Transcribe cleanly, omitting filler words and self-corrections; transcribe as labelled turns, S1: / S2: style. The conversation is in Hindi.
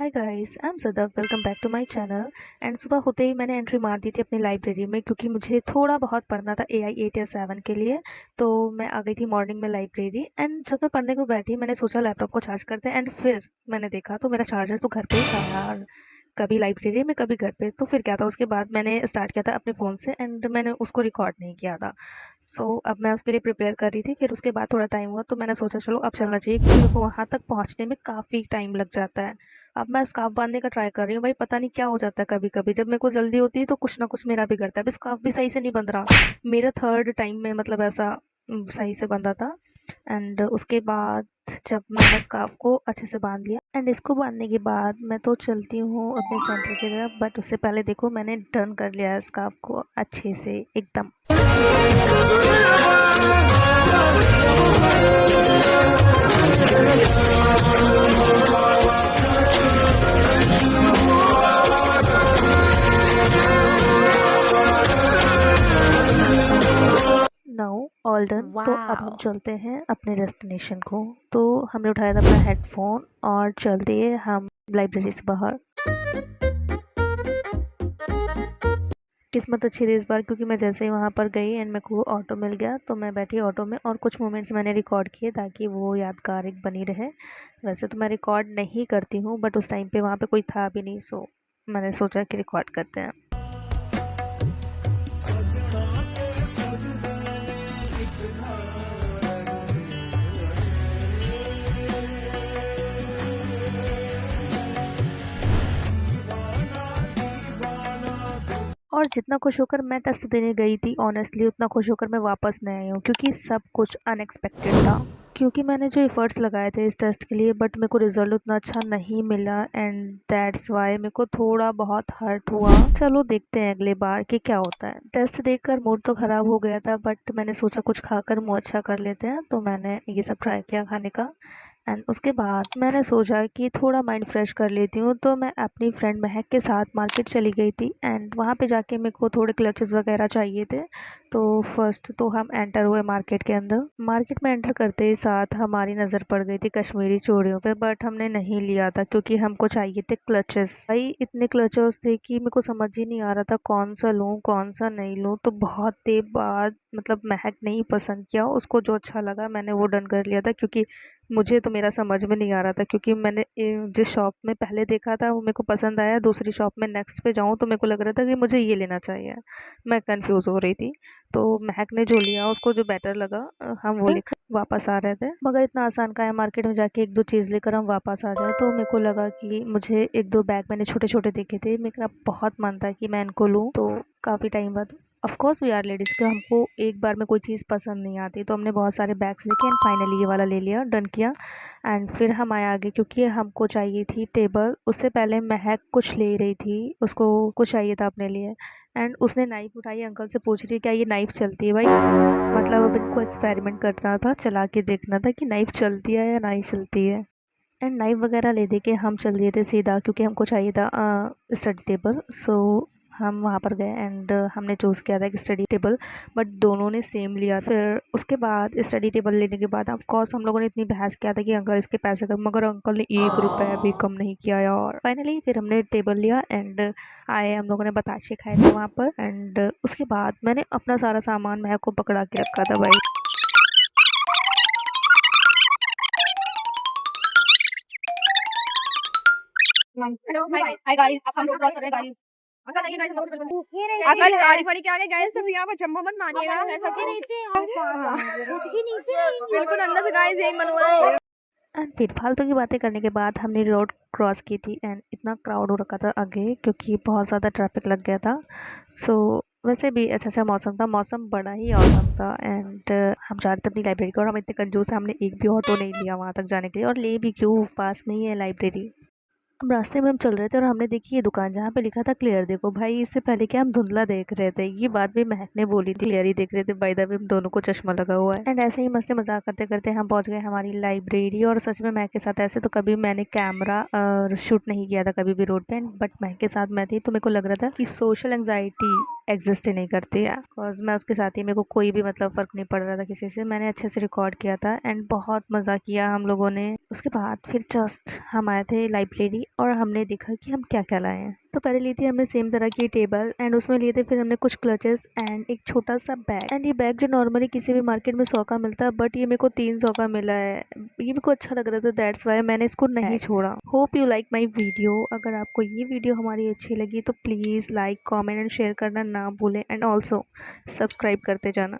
S1: Hi guys, I am Sadaf. Welcome back to my channel. And सुबह होते ही मैंने एंट्री मार दी थी अपनी लाइब्रेरी में, क्योंकि मुझे थोड़ा बहुत पढ़ना था AI 8 या 7 के लिए। तो मैं आ गई थी मॉर्निंग में लाइब्रेरी। एंड जब मैं पढ़ने को बैठी, मैंने सोचा लैपटॉप को चार्ज करते हैं। एंड फिर मैंने देखा तो मेरा चार्जर तो घर पे ही था यार, कभी लाइब्रेरी में कभी घर पे। तो फिर क्या था, उसके बाद मैंने स्टार्ट किया था अपने फ़ोन से एंड मैंने उसको रिकॉर्ड नहीं किया था। अब मैं उसके लिए प्रिपेयर कर रही थी। फिर उसके बाद थोड़ा टाइम हुआ तो मैंने सोचा चलो अब चलना चाहिए, क्योंकि मेरे को वहाँ तक पहुँचने में काफ़ी टाइम लग जाता है। अब मैं स्कार्फ बांधने का ट्राई कर रही हूँ, भाई पता नहीं क्या हो जाता है कभी कभी। जब मेरे को जल्दी होती है तो कुछ ना कुछ मेरा बिगड़ता है। अभी स्कार्फ भी सही से नहीं बंध रहा, मेरा थर्ड टाइम में मतलब ऐसा सही से बंधा था। एंड उसके बाद जब मैंने स्कार्फ को अच्छे से बांध लिया एंड इसको बांधने के बाद मैं तो चलती हूँ अपने सेंटर की तरफ। बट उससे पहले देखो, मैंने टर्न कर लिया है स्कार्फ को अच्छे से एकदम। Now all done. तो अब हम
S2: वाओ।
S1: चलते हैं अपने डेस्टिनेशन को। तो हमने उठाया था अपना हेडफोन और चल दिए हम लाइब्रेरी से बाहर। किस्मत अच्छी थी इस बार, क्योंकि मैं जैसे ही वहाँ पर गई एंड मेरे को ऑटो मिल गया तो मैं बैठी ऑटो में और कुछ मोमेंट्स मैंने रिकॉर्ड किए ताकि वो यादगार एक बनी रहे। वैसे तो मैं रिकॉर्ड नहीं करती हूँ, बट उस टाइम पे वहाँ पे कोई था भी नहीं, सो मैंने सोचा कि रिकॉर्ड करते हैं। और जितना खुश होकर मैं टेस्ट देने गई थी ऑनेस्टली, उतना खुश होकर मैं वापस नहीं आई हूँ, क्योंकि सब कुछ अनएक्सपेक्टेड था। क्योंकि मैंने जो एफर्ट्स लगाए थे इस टेस्ट के लिए, बट मेरे को रिजल्ट उतना अच्छा नहीं मिला एंड दैट्स वाई मेरे को थोड़ा बहुत हर्ट हुआ। चलो देखते हैं अगले बार कि क्या होता है। टेस्ट देखकर मूड तो ख़राब हो गया था, बट मैंने सोचा कुछ खाकर मुँह अच्छा कर लेते हैं, तो मैंने ये सब ट्राई किया खाने का। एंड उसके बाद मैंने सोचा कि थोड़ा माइंड फ्रेश कर लेती हूँ, तो मैं अपनी फ्रेंड महक के साथ मार्केट चली गई थी। एंड वहाँ पे जाके मेरे को थोड़े क्लचेस वगैरह चाहिए थे। तो फर्स्ट तो हम एंटर हुए मार्केट के अंदर। मार्केट में एंटर करते ही साथ हमारी नज़र पड़ गई थी कश्मीरी चूड़ियों पे, बट हमने नहीं लिया था क्योंकि हमको चाहिए थे क्लचेस। भाई इतने क्लचेस थे कि मेरे को समझ ही नहीं आ रहा था कौन सा लूँ कौन सा नहीं लूँ। तो बहुत देर बाद मतलब महक ने ही पसंद किया, उसको जो अच्छा लगा मैंने वो डन कर लिया था। क्योंकि मुझे तो मेरा समझ में नहीं आ रहा था, क्योंकि मैंने जिस शॉप में पहले देखा था वो मेरे को पसंद आया, दूसरी शॉप में नेक्स्ट पे जाऊँ तो मेरे को लग रहा था कि मुझे ये लेना चाहिए। मैं कंफ्यूज हो रही थी। तो महक ने जो लिया उसको जो बेटर लगा, हम वो लेकर वापस आ रहे थे। मगर इतना आसान का है मार्केट में जाके एक दो चीज़ लेकर हम वापस आ जाए। तो मेरे को लगा कि मुझे एक दो बैग मैंने छोटे छोटे देखे थे, मेरा बहुत मन था कि मैं इनको लूँ। तो काफ़ी टाइम बाद of course we are ladies के हमको एक बार में कोई चीज़ पसंद नहीं आती, तो हमने बहुत सारे बैग्स देखे एंड फाइनली ये वाला ले लिया, डन किया। एंड फिर हम आए आगे, क्योंकि हमको चाहिए थी टेबल। उससे पहले महक कुछ ले रही थी, उसको कुछ चाहिए था अपने लिए। एंड उसने नाइफ़ उठाई, अंकल से पूछ रही है क्या ये नाइफ़ चलती है। भाई मतलब अब इनको एक्सपेरिमेंट करना था, चला के देखना था कि नाइफ़ चलती है या नहीं चलती है। एंड नाइफ़ वगैरह ले दे के हम चल दिए थे सीधा, क्योंकि हमको चाहिए था स्टडी टेबल। सो हम वहाँ पर गए एंड हमने चूज़ किया था कि स्टडी टेबल, बट दोनों ने सेम लिया। फिर उसके बाद स्टडी टेबल लेने के बाद ऑफ कोर्स हम लोगों ने इतनी बहस किया था कि अंकल इसके पैसे कम, मगर अंकल ने 1 रुपया भी कम नहीं किया यार। फाइनली फिर हमने टेबल लिया एंड आए, हम लोगों ने बताशे खाए थे वहाँ पर। एंड उसके बाद मैंने अपना सारा सामान महक को पकड़ा के रखा था भाई।
S3: हेलो हाय हाय गाइस, अब हम लोग क्रॉस कर रहे हैं गाइस। अकल नहीं गाइस, हम लोग अकल गाड़ी फाड़ी के आगे गाइस, तुम यहाँ पर जंबो मत मानिएगा, ऐसा के नहीं थे बिल्कुल अंदर से गाइस यही मन हो रहा है।
S1: एंड फिर फालतू की बातें करने के बाद हमने रोड क्रॉस की थी एंड इतना क्राउड हो रखा था आगे, क्योंकि बहुत ज़्यादा ट्रैफिक लग गया था। सो वैसे भी अच्छा अच्छा मौसम था, मौसम बड़ा ही औसम था। एंड हम जा रहे थे अपनी लाइब्रेरी को, और हम इतने कंजूस हैं, हमने एक भी ऑटो नहीं लिया वहाँ तक जाने के लिए। और ले भी क्यों, पास में ही है लाइब्रेरी। अब रास्ते में हम चल रहे थे और हमने देखी ये दुकान जहाँ पे लिखा था क्लियर। देखो भाई, इससे पहले क्या हम धुंधला देख रहे थे, ये बात भी महक ने बोली थी, क्लियर ही देख रहे थे। बाय द वे हम दोनों को चश्मा लगा हुआ है। एंड ऐसे ही मस्ती मजाक करते करते हम पहुंच गए हमारी लाइब्रेरी। और सच में महक के साथ ऐसे तो कभी मैंने कैमरा शूट नहीं किया था कभी भी रोड पे, बट महक के साथ मैं थी तो मेरे को लग रहा था कि सोशल एंजाइटी एग्जिस्ट ही नहीं करती है। बिकॉज मैं उसके साथ ही, मेरे को कोई भी मतलब फ़र्क नहीं पड़ रहा था किसी से। मैंने अच्छे से रिकॉर्ड किया था एंड बहुत मज़ा किया हम लोगों ने। उसके बाद फिर जस्ट हम आए थे लाइब्रेरी और हमने देखा कि हम क्या क्या लाए हैं। तो पहले ली थी हमने सेम तरह की टेबल एंड उसमें लिए थे फिर हमने कुछ क्लचेस एंड एक छोटा सा बैग। एंड ये बैग जो नॉर्मली किसी भी मार्केट में 100 का मिलता है, बट ये मेरे को 300 का मिला है। ये मेरे को अच्छा लग रहा था, दैट्स वाई मैंने इसको नहीं छोड़ा। Hope you like my video. अगर आपको ये वीडियो हमारी अच्छी लगी तो please like, comment and share करना ना भूलें एंड ऑल्सो सब्सक्राइब करते जाना।